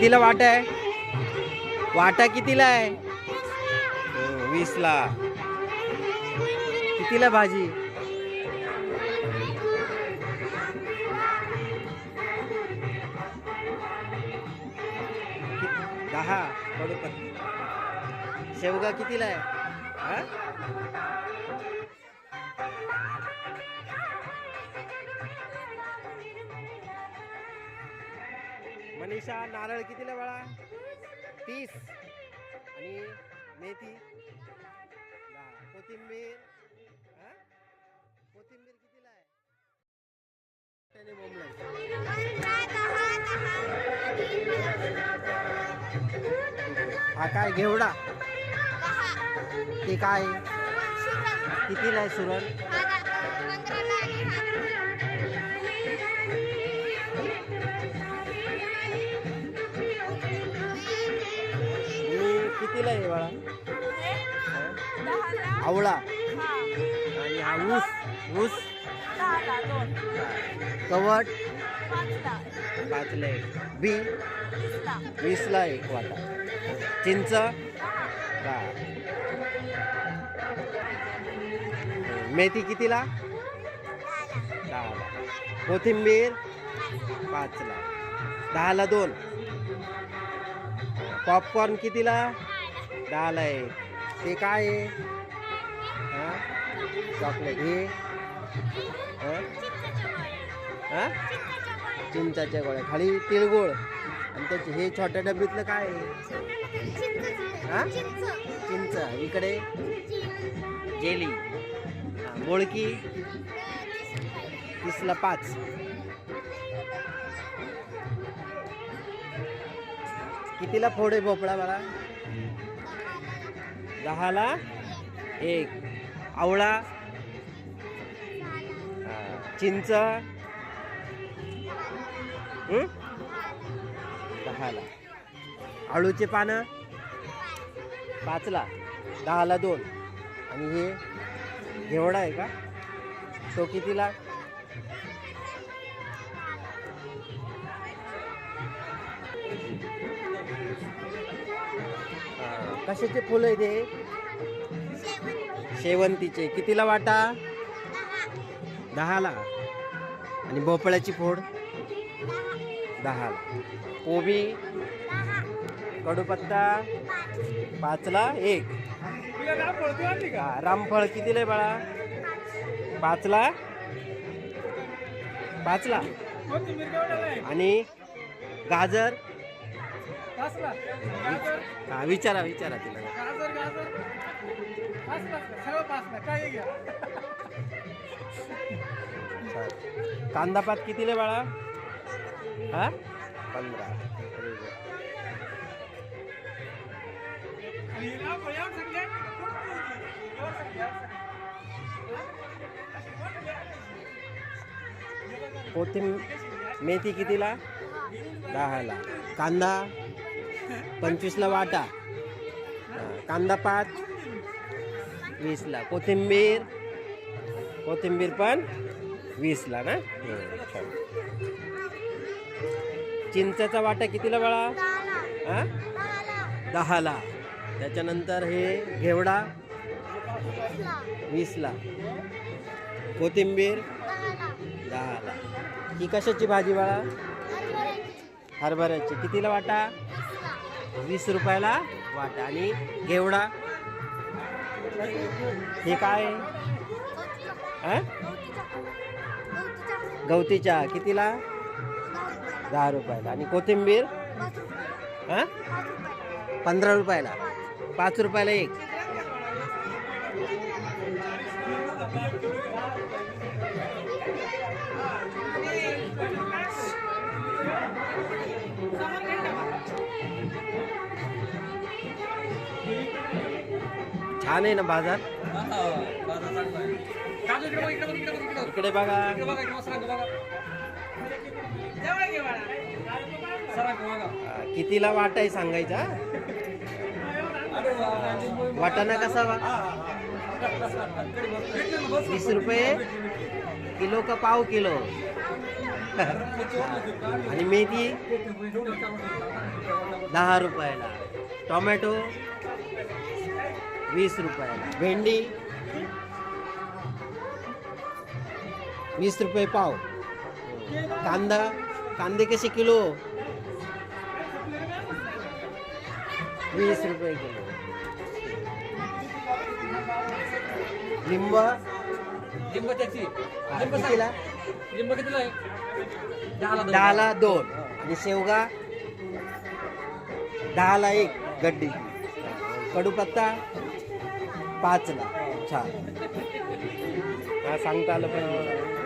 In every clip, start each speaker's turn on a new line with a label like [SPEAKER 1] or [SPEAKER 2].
[SPEAKER 1] कितीला वाटा आहे? वाटा कितीला आहे? 20ला. कितीला भाजी? 10. शेवगा कितीला आहे? हा? मनीषा नारळ कितीला बाळा? 30. आणि मेथी 10. कोथिंबीर कोथिंबीर कितीला आहे? त्याने बोंबलाय. हा काय घेवडा? ते काय कितीला आहे सुरण? कितीला आहे बाळा? आवळा. आणि हा ऊस. ऊस कवट 5ला एक. बी 20ला एक वाटा. चिंच 10. मेथी कितीला? 10ला. कोथिंबीर 5ला. 10ला 2. पॉपकॉर्न कितीला? 10ला एक. ते काय आहे? चॉकलेट. हे चिंचाच्या गोळ्या. खाली तिळगुळ. आणि त्याचे हे छोट्या डब्यातलं काय आहे? चिंच. इकडे जेली. बोळकी 30ला 5. कितीला फोड आहे भोपळा बाळा? 10ला 1. आवळा चिंच 10ला. आळूचे पानं 5ला. 10ला 2. आणि हे घेवडा आहे का? तो कितीला? कशाचे फुलं आहे ते? शेवंतीचे. कितीला वाटा? 10ला. आणि भोपळ्याची फोड 10ला. कोबी कडूपत्ता 5ला 1. रामफळ कितीला आहे बाळा? 5ला. 5ला. आणि गाजर विचारा तिला. कांदापात कितीला बाळा? 15. मेथी कितीला? 10ला. कांदा 25ला वाटा. कांदा पात 20ला. कोथिंबीर पण 20ला ना. चिंचाचा वाटा कितीला बाळा? 10ला. त्याच्यानंतर हे घेवडा 20ला. कोथिंबीर 10ला. ही कशाची भाजी बाळा? हरभऱ्याची. कितीला वाटा? 20 रुपयाला वाटा. आणि घेवडा हे काय? गवती चहा कितीला? 10 रुपयाला. आणि कोथिंबीर 15 रुपयाला. 5 रुपयाला एक. छान आहे ना बाजार? इकडे बघा. कितीला वाटा आहे सांगायचा? वाटाणा कसा? 20 रुपये किलो का पाव किलो? आणि मेथी 10 रुपयाला. टोमॅटो 20 रुपयाला. भेंडी 20 रुपये पाव. कांदे कसे किलो? 20 रुपये किलो. लिंब कितीला? 10ला 2. आणि शेवगा 10ला 1 गड्डी. कडूपत्ता 5ला. छान. हा, सांगता आलं पण.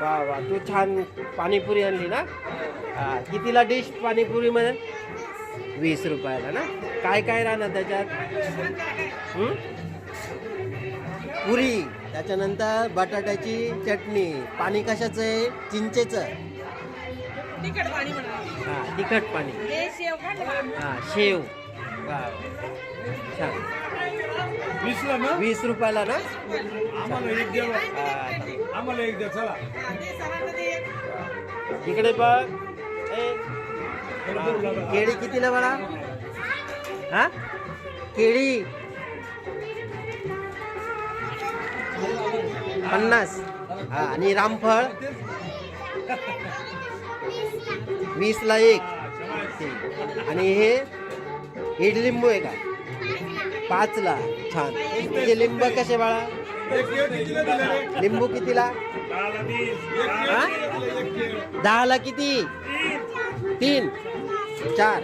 [SPEAKER 1] वा वा, तू छान पाणीपुरी आणली ना. कितीला डिश पाणीपुरी मध्ये? 20 रुपयाला ना. काय काय राहणार त्याच्यात? पुरी, त्याच्यानंतर बटाट्याची चटणी. पाणी कशाचं आहे? चिंचेचं.
[SPEAKER 2] तिखट पाणी
[SPEAKER 1] हा, तिखट पाणी. हा, शेव. वा, छान. 20 रुपयाला ना. इकडे बघ. केळी कितीला बाळा? हा, केळी 50. हा, आणि रामफळ 20ला 1. आणि हे लिंबू आहे का? 5ला. छान. तुझे लिंब कसे बाळा? लिंबू कितीला? 10ला किती? 3 4.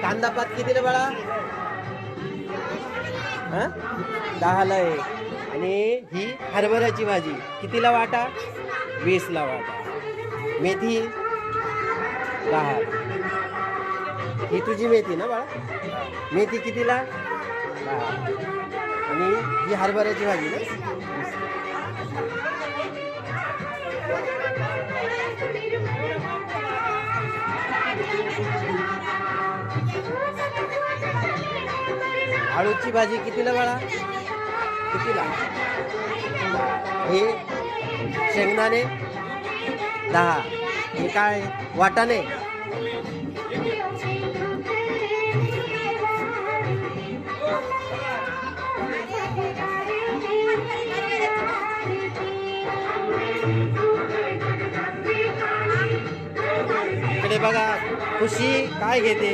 [SPEAKER 1] कांदा पात कितीला बाळा? 10ला 1. आणि ही हरभऱ्याची भाजी कितीला वाटा? 20ला वाटा. मेथी 10. ही तुझी मेथी ना बाळा? मेथी कितीला? 10. आणि ही हरभऱ्याची भाजी ना. आळूची भाजी कितीला बाळा? कितीला? हे शेंगदाणे 10. हे काय? वाटाणे. इकडे बघा, खुशी काय घेते?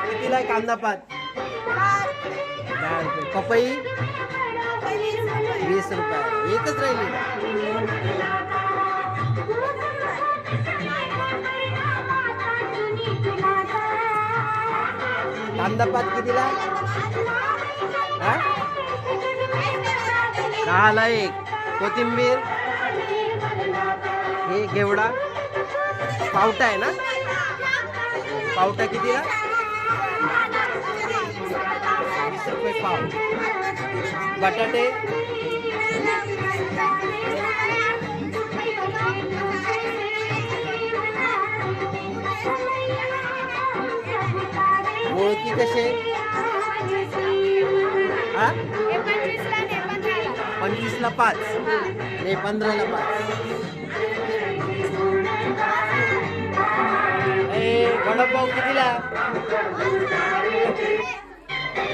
[SPEAKER 1] कितीला कांदा पात? 10 रुपये. पपई 20 रुपये. एकच राहिली का? कांदा पात कितीला? 10ला 1. कोथिंबीर हे घेवडा पावटा आहे ना. पावटा कितीला? 20 रुपये पाव. बटाटे 25 ला 5 आणि 15ला 5. वडापाव कितीला?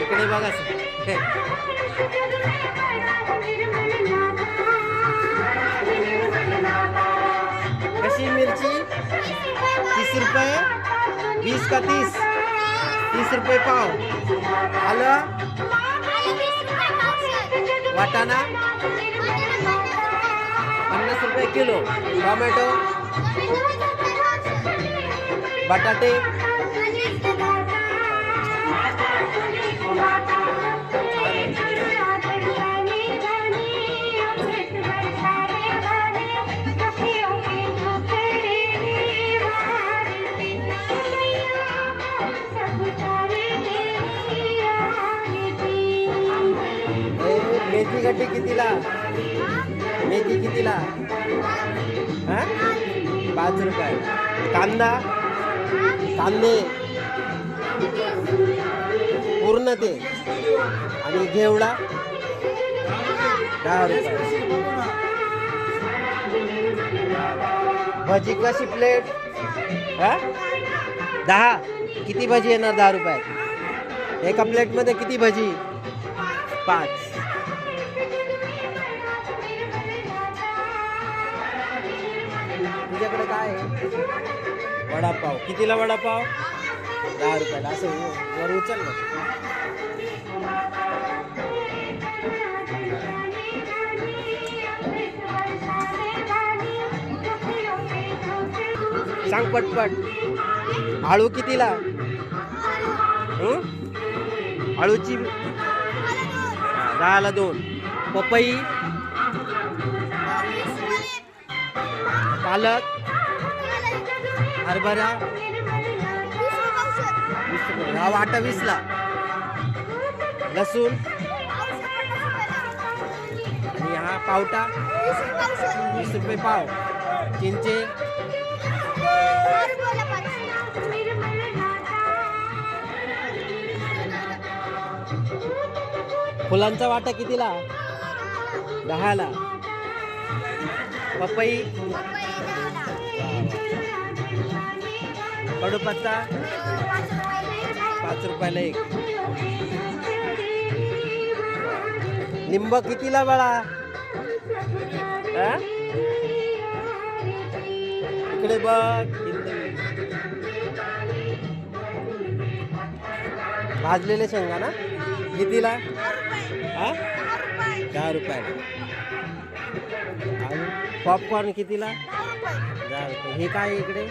[SPEAKER 1] इकडे बघा. कशी मिरची? 30 रुपये. 20 का 30? 30 रुपये पाव. आलं वाटाणा 50 रुपये किलो. टोमॅटो, बटाटे मेथी गड्डी कितीला? मेथी कितीला? 5 रुपये. कांदे पूर्ण ते. आणि घेवडा 10 रुपये. भजी कशी प्लेट? हा 10. किती भजी येणार 10 रुपयात? एका प्लेटमध्ये किती भजी? 5. तुझ्याकडे काय आहे? वडापाव. कितीला वडापाव? 10 रुपयाला. असं वर उचल ना. सांग पटपट. आळू कितीला? आळूची 10ला 2. पपई, पालक, हरभरा 20 रुपये. हा वाटा 20ला. लसूण आणि हा पावटा 20 रुपये पाव. चिंचे फुलांचा वाटा कितीला? 10ला. पपई, कडूपत्ता 5 रुपयाला 1. लिंब कितीला बाळा? इकडे बघ. भाजलेले शेंगा ना कितीला? 10 रुपयाला. आणि पॉपकॉर्न कितीला? 10 रुपये. हे काय इकडे?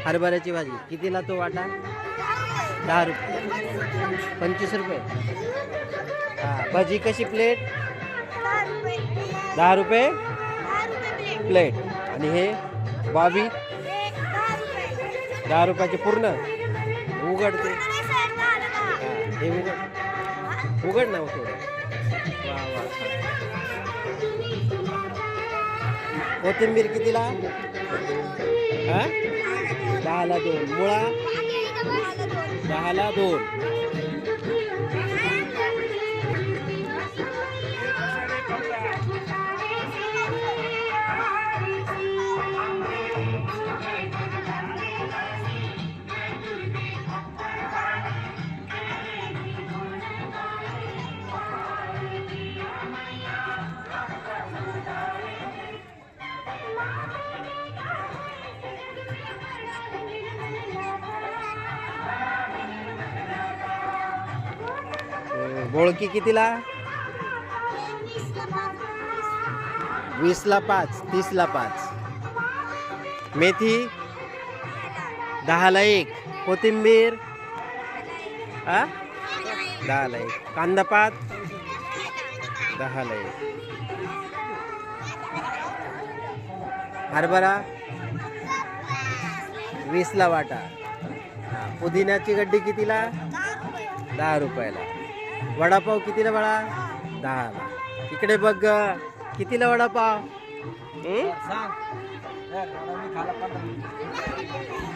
[SPEAKER 1] हरभऱ्याची भाजी कितीला तो वाटा? 10 रुपये. 25 रुपये. हां. भजी कशी प्लेट? 10 रुपये प्लेट. आणि हे बॉबी 10 रुपयाचे पूर्ण. उघडते. हे उघड ना थोडं. वा वा. कोथिंबीर कितीला? 10ला 2. मुळा 10ला 2. बोळकी कितीला? 20ला 5. 30ला 5. मेथी 10ला 1. कोथिंबीर 10ला 1. कांदा पात 10ला 1. हरभरा 20ला वाटा. पुदिन्याची गड्डी कितीला? 10 रुपयाला. वडापाव कितीला बाळा? 10ला. इकडे बघ. कितीला वडापाव?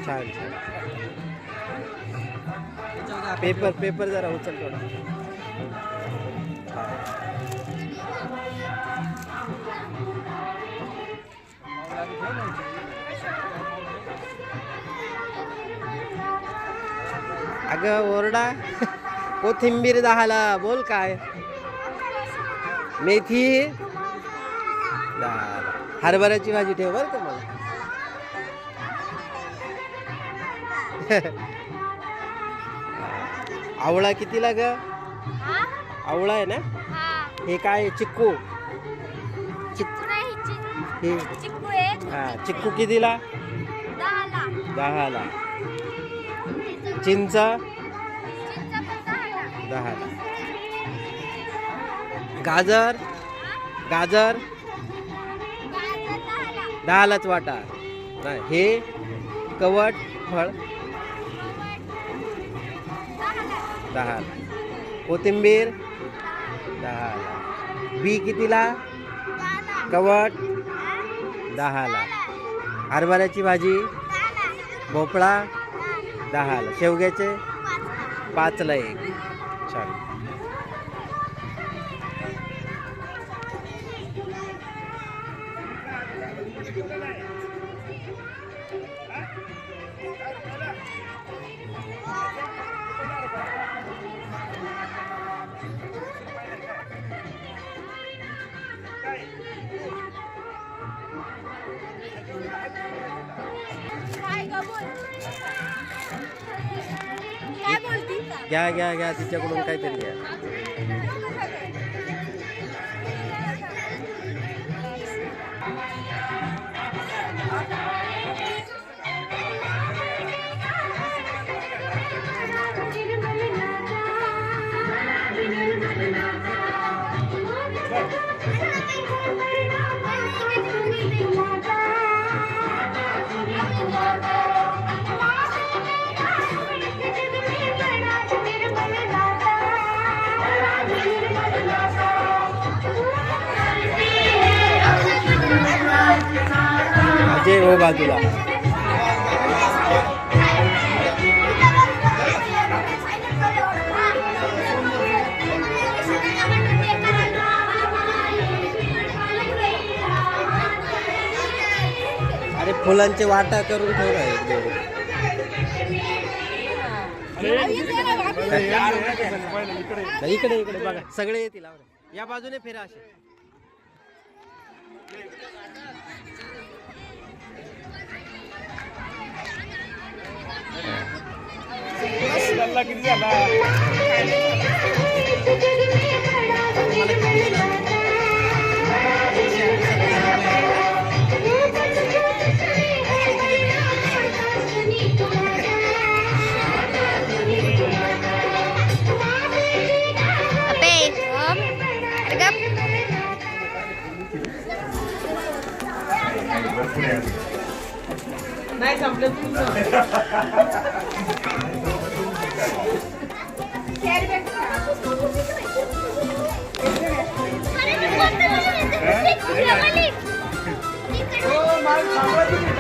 [SPEAKER 1] छान छान. पेपर जरा उचल थोडा. अगं ओरडा. कोथिंबीर 10ला. बोल काय? मेथी 10ला. हरभऱ्याची भाजी ठेव बरं का मला. आवळा कितीला ग? आवळा आहे ना. हे काय? चिक्कू. चिक्कू कितीला? 10ला. चिंच 10ला. गाजर 10लाच वाटा. हे कवट फळ 10ला. कोथिंबीर 10ला. बी कितीला? कवट 10ला. हरभऱ्याची भाजी भोपळा 10ला. शेवग्याचे 5ला 1. छान.
[SPEAKER 2] काय बोलती
[SPEAKER 1] घ्या घ्या घ्या तिच्याकडून काहीतरी घ्या. अजय हो बाजूला. अरे फुलांचे वाटा करून ठेवला आहे. इकडे इकडे बघा सगळे येतील. या बाजूने फिरा असे.
[SPEAKER 3] किती झाला
[SPEAKER 2] नाही संपलं
[SPEAKER 3] माल